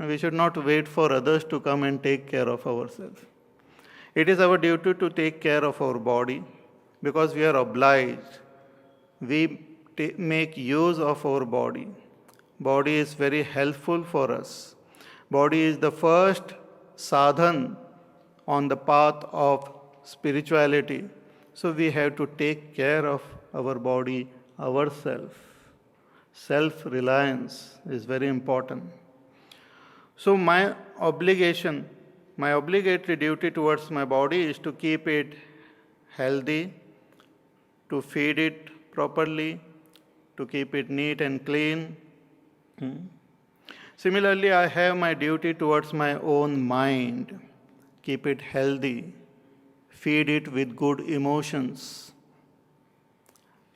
We should not wait for others to come and take care of ourselves. It is our duty to take care of our body because we are obliged. We make use of our body. Body is very helpful for us. Body is the first sadhan on the path of spirituality. So we have to take care of our body ourselves. Self-reliance is very important. So my obligatory duty towards my body is to keep it healthy, to feed it properly, to keep it neat and clean. Similarly, I have my duty towards my own mind. Keep it healthy, feed it with good emotions.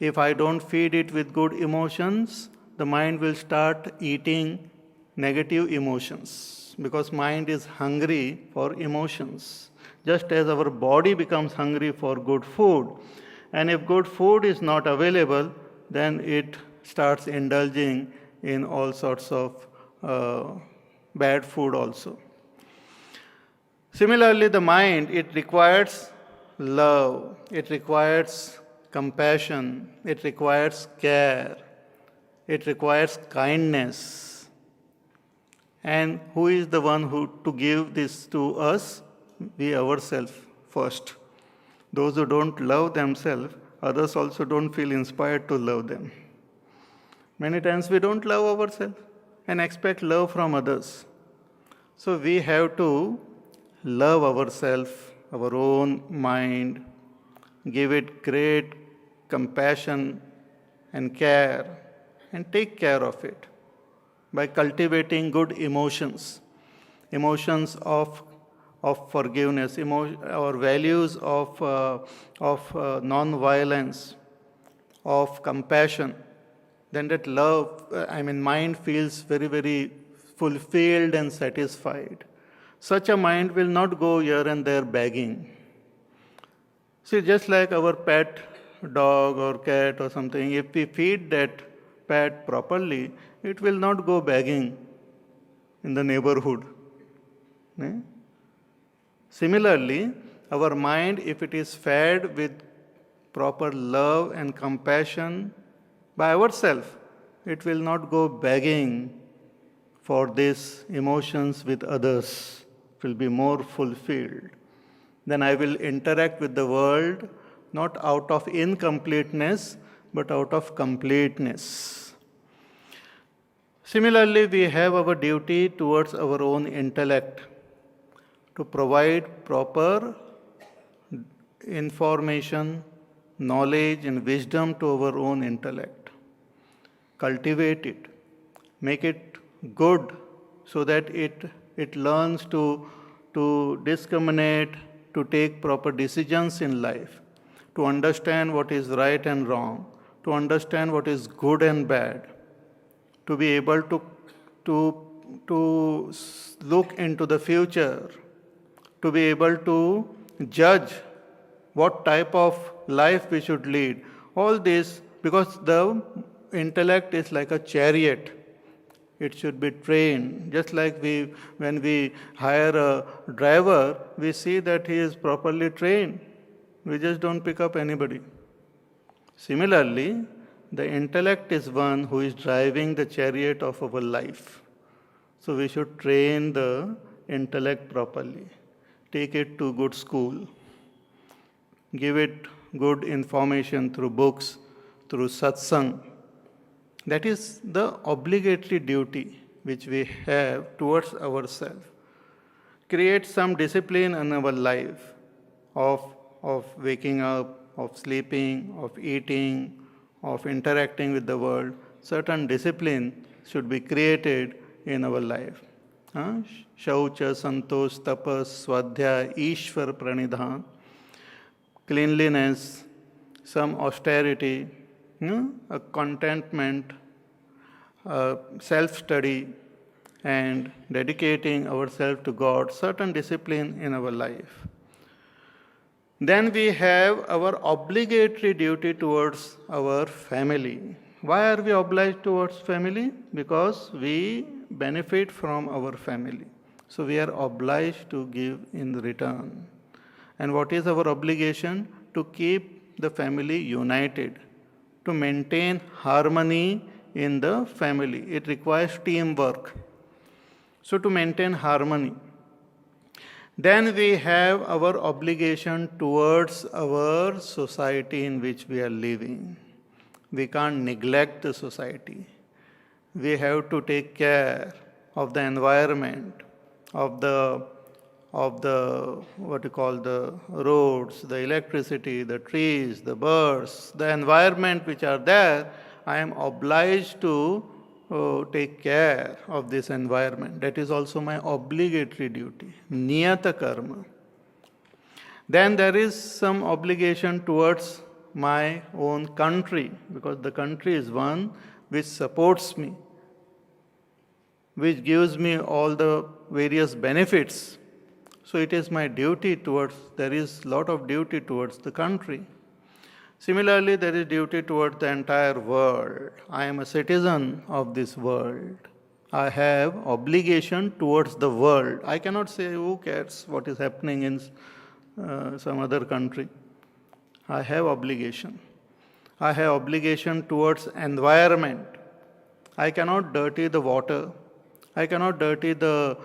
If I don't feed it with good emotions, the mind will start eating negative emotions because mind is hungry for emotions. Just as our body becomes hungry for good food, and if good food is not available, then it starts indulging in all sorts of bad food also. Similarly, the mind, it requires love, it requires compassion, it requires care, it requires kindness. And who is the one who to give this to us? We ourselves first. Those who don't love themselves, others also don't feel inspired to love them. Many times we don't love ourselves and expect love from others. So we have to love ourselves, our own mind, give it great compassion and care, and take care of it by cultivating good emotions, emotions of forgiveness, our values of non-violence, of compassion. Then that mind feels very, very fulfilled and satisfied. Such a mind will not go here and there begging. See, just like our pet dog or cat or something, if we feed that pet properly, it will not go begging in the neighborhood. Similarly, our mind, if it is fed with proper love and compassion by ourselves, it will not go begging for these emotions with others. It will be more fulfilled. Then I will interact with the world not out of incompleteness, but out of completeness. Similarly, we have our duty towards our own intellect to provide proper information, knowledge, and wisdom to our own intellect. Cultivate it, make it good so that it learns to discriminate, to take proper decisions in life, to understand what is right and wrong, to understand what is good and bad, to be able to look into the future, to be able to judge what type of life we should lead. All this because the intellect is like a chariot. It should be trained. Just like when we hire a driver, we see that he is properly trained. We just don't pick up anybody. Similarly, the intellect is one who is driving the chariot of our life. So we should train the intellect properly. Take it to good school. Give it good information through books, through satsang. That is the obligatory duty which we have towards ourselves. Create some discipline in our life of waking up, of sleeping, of eating, of interacting with the world. Certain discipline should be created in our life. Shaucha, santosh, tapas, swadhyaya, ishwar pranidhan. Cleanliness, some austerity, a contentment, self-study, and dedicating ourselves to God, certain discipline in our life. Then we have our obligatory duty towards our family. Why are we obliged towards family? Because we benefit from our family. So we are obliged to give in return. And what is our obligation? To keep the family united, to maintain harmony in the family. It requires teamwork. So to maintain harmony. Then we have our obligation towards our society in which we are living. We can't neglect the society. We have to take care of the environment, of the what you call the roads, the electricity, the trees, the birds, the environment which are there. I am obliged to take care of this environment. That is also my obligatory duty, niyata karma. Then there is some obligation towards my own country, because the country is one which supports me, which gives me all the various benefits. So it is my duty towards, there is lot of duty towards the country. Similarly, there is duty towards the entire world. I am a citizen of this world. I have obligation towards the world. I cannot say, who cares what is happening in some other country. I have obligation. I have obligation towards environment. I cannot dirty the water. I cannot dirty the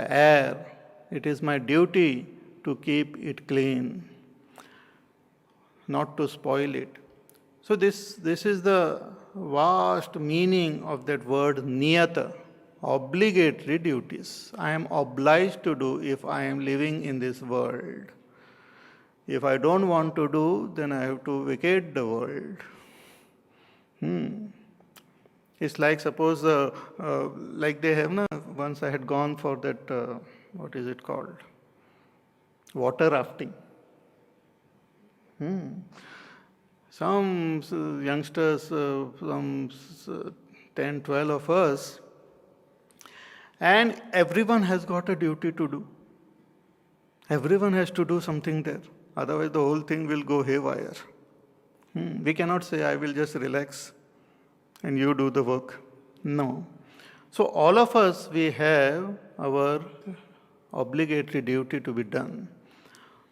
air. It is my duty to keep it clean, not to spoil it. So this is the vast meaning of that word niyata, obligatory duties. I am obliged to do if I am living in this world. If I don't want to do, then I have to vacate the world. It's like suppose, like they have, once I had gone for that, what is it called? Water rafting. Some youngsters, some 10, 12 of us, and everyone has got a duty to do. Everyone has to do something there. Otherwise, the whole thing will go haywire. We cannot say, I will just relax and you do the work. No. So all of us, we have our obligatory duty to be done.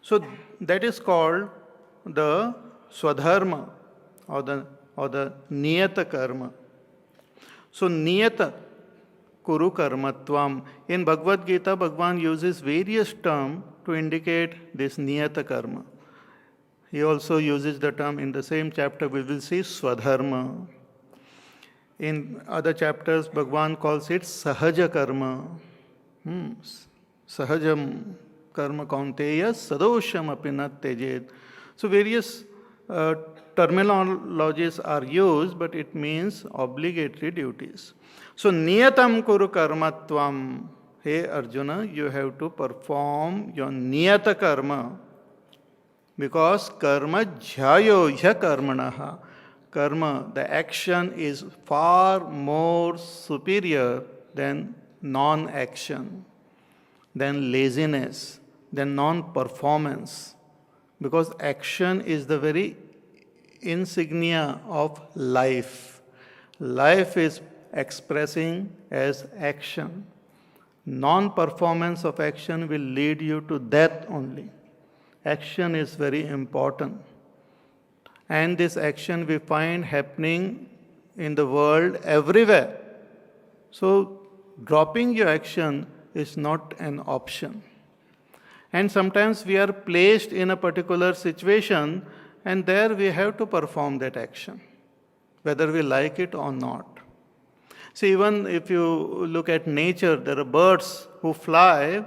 So that is called the swadharma or the niyata karma. So niyata kuru karmatvam. In Bhagavad Gita, Bhagavan uses various terms to indicate this niyata karma. He also uses the term in the same chapter, we will see swadharma. In other chapters, Bhagavan calls it sahaja karma. Sahajam karma kaunteya sadosham apinat tejet. So various terminologies are used, but it means obligatory duties. So niyatam kuru karmatvam. Hey Arjuna, you have to perform your niyata karma. Because karma jhayo hya karmanaha. Karma, the action is far more superior than non-action, than laziness, than non-performance. Because action is the very insignia of life. Life is expressing as action. Non-performance of action will lead you to death only. Action is very important. And this action we find happening in the world everywhere. So dropping your action is not an option. And sometimes we are placed in a particular situation and there we have to perform that action, whether we like it or not. See, even if you look at nature, there are birds who fly.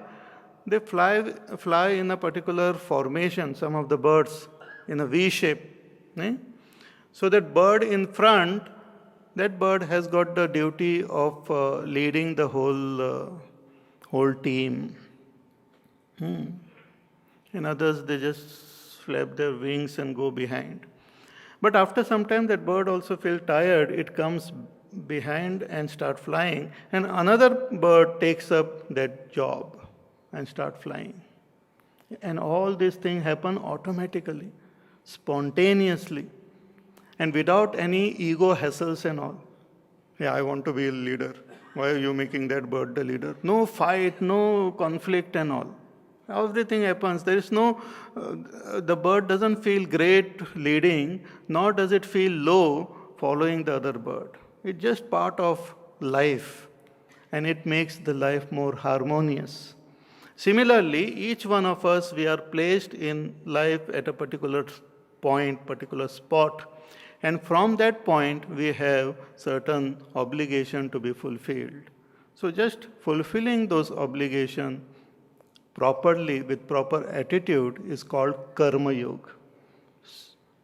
They fly in a particular formation, some of the birds in a V shape. So that bird in front, that bird has got the duty of leading the whole team. In others, they just flap their wings and go behind. But after some time, that bird also feels tired. It comes behind and start flying, and another bird takes up that job and start flying. And all these things happen automatically, spontaneously. and without any ego hassles and all. Yeah, I want to be a leader. Why are you making that bird the leader? No fight, no conflict and all. Everything happens. There is no, the bird doesn't feel great leading, nor does it feel low following the other bird. It's just part of life, and it makes the life more harmonious. Similarly, each one of us, we are placed in life at a particular point, particular spot. And from that point, we have certain obligation to be fulfilled. So just fulfilling those obligations properly with proper attitude is called karma yoga.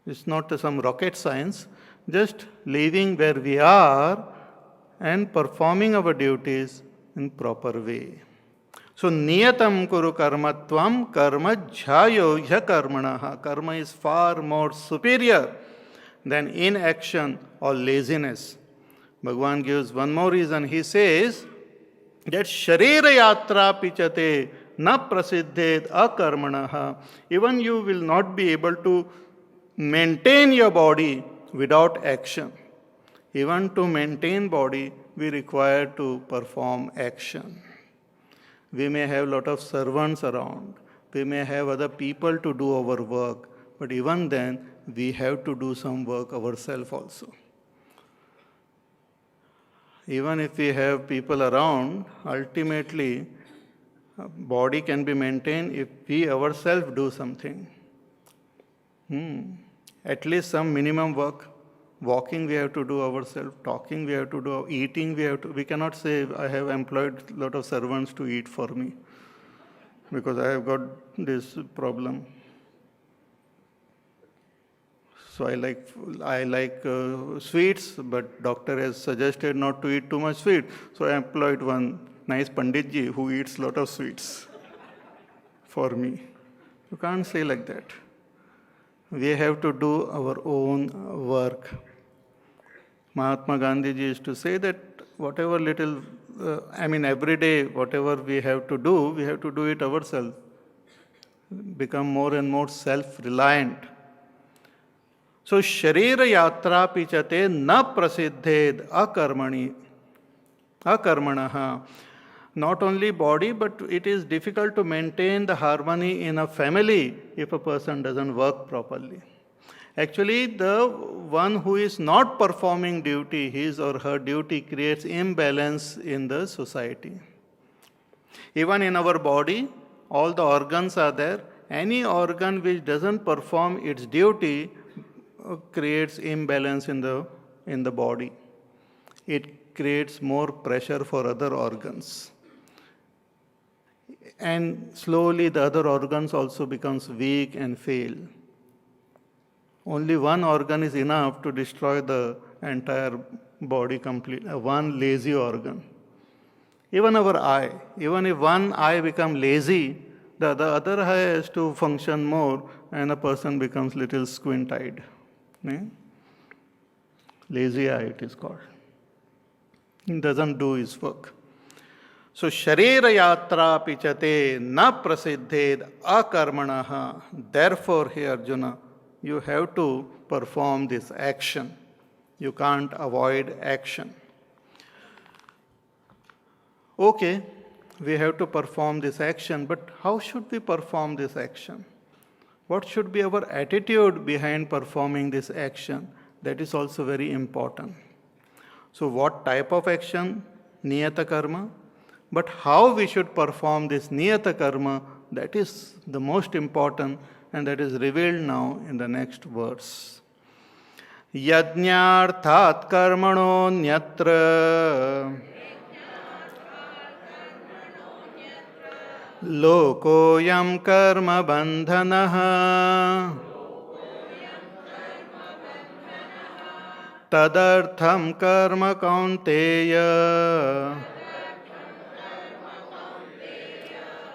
It's not some rocket science, just living where we are and performing our duties in proper way. So niyatam kuru karmatvam karma jhayo hya karmanaha. Karma is far more superior than inaction or laziness. Bhagavan gives one more reason. He says that sharira yatra pichate na prasiddhed akarmanaha. Even you will not be able to maintain your body without action. Even to maintain body, we require to perform action. We may have a lot of servants around. We may have other people to do our work. But even then, we have to do some work ourselves also. Even if we have people around, ultimately, body can be maintained if we ourselves do something. At least some minimum work. Walking we have to do ourselves, talking we have to do, eating we have to. We cannot say, I have employed a lot of servants to eat for me because I have got this problem. So I like sweets, but doctor has suggested not to eat too much sweet. So I employed one nice Panditji who eats a lot of sweets for me. You can't say like that. We have to do our own work. Mahatma Gandhi ji used to say that whatever little, every day, whatever we have to do it ourselves. Become more and more self-reliant. So, sharira yatra pichate na prasiddhed akarmanaha. Not only body, but it is difficult to maintain the harmony in a family if a person doesn't work properly. Actually, the one who is not performing duty, his or her duty, creates imbalance in the society. Even in our body, all the organs are there. Any organ which doesn't perform its duty creates imbalance in the body. It creates more pressure for other organs. And slowly the other organs also becomes weak and fail. Only one organ is enough to destroy the entire body completely, one lazy organ. Even our eye, even if one eye becomes lazy, the other eye has to function more and a person becomes little squint-eyed. Lazy eye it is called. It doesn't do its work. So, sharira yatra pichate na prasiddhed akarmanaha. Therefore, here Arjuna, you have to perform this action. You can't avoid action. Okay, we have to perform this action, but how should we perform this action? What should be our attitude behind performing this action? That is also very important. So, what type of action? Niyata karma. But how we should perform this niyata karma, that is the most important, and that is revealed now in the next verse. Yajñārthat karmano nyatra lokoyam karma bandhanaha tadartham karma kaunteya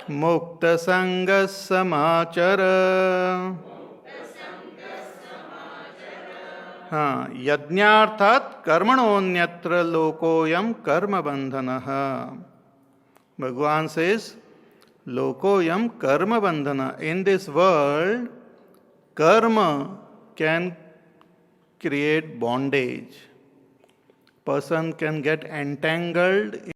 mukta sangas samachara. Yajñārthat karmanonyatra lokoyam karma bandhanaha. Bhagavan says, lokoyam karma bandhana. In this world, karma can create bondage. Person can get entangled